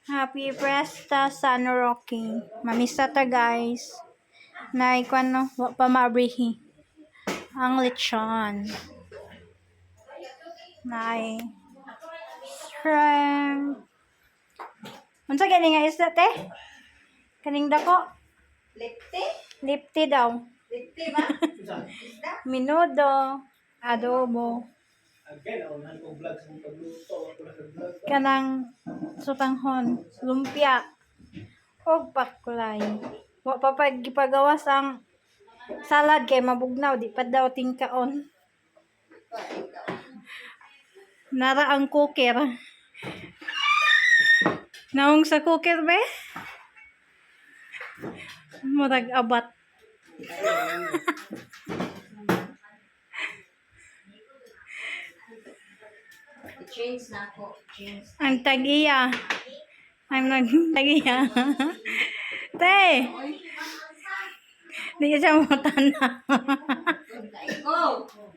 Happy Presta San Roque. Mamisa ta guys. Na ikuan no, wa pa mabrihi. Ang lechon. Nay. Shrimp. Unsa gani nga isda te? Kaning dako? Lipti daw. Lipti ba? Isda? Minudo. Adobo. Kanang sutanghon. Lumpia. Og pakulay. Wa pa gipagawas ang salad kay mabugnaw. Di pa daw tingkaon. Nara ang cooker. Naong sa cooker be? Murag abat. I-change na ako. Change. Ang tagiya. Ang nagtagiya. Te! Di ka siya matanda. Go!